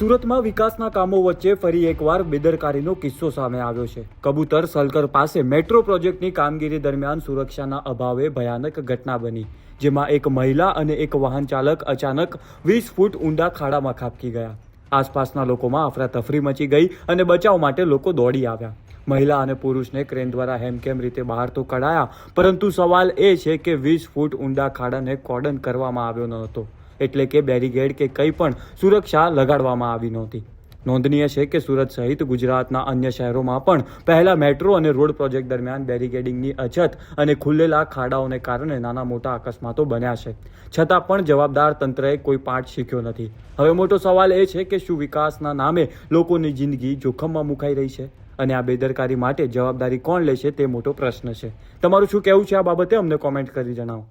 સુરતમાં વિકાસના કામો વચ્ચે ફરી એકવાર બેદરકારીનો કિસ્સો સામે આવ્યો છે। કબૂતર સલકર પાસે મેટ્રો પ્રોજેક્ટની કામગીરી દરમિયાન સુરક્ષાના અભાવે ભયાનક ઘટના બની, જેમાં એક મહિલા અને એક વાહન ચાલક અચાનક 20 ફૂટ ઊંડા ખાડામાં ખાબકી ગયા। આસપાસના લોકોમાં અફરાતફરી મચી ગઈ અને બચાવ માટે લોકો દોડી આવ્યા। મહિલા અને પુરુષને ક્રેન દ્વારા હેમખેમ રીતે બહાર તો કઢાયા, પરંતુ સવાલ એ છે કે 20 ફૂટ ઊંડા ખાડાને કોર્ડન કરવામાં આવ્યો ન હતો, એટલે કે બેરીગેડ કે કંઈ પણ સુરક્ષા લગાડવામાં આવી નહોતી। નોંધનીય છે કે સુરત સહિત ગુજરાતના અન્ય શહેરોમાં પણ પહેલા મેટ્રો અને રોડ પ્રોજેક્ટ દરમિયાન બેરીગેડિંગની અછત અને ખુલ્લેલા ખાડાઓને કારણે નાના મોટા અકસ્માતો બન્યા છે, છતાં પણ જવાબદાર તંત્રએ કોઈ પાઠ શીખ્યો નથી। હવે મોટો સવાલ એ છે કે શું વિકાસના નામે લોકોની જિંદગી જોખમમાં મુકાઈ રહી છે, અને આ બેદરકારી માટે જવાબદારી કોણ લેશે તે મોટો પ્રશ્ન છે। તમારું શું કહેવું છે આ બાબતે? અમને કોમેન્ટ કરી જણાવો।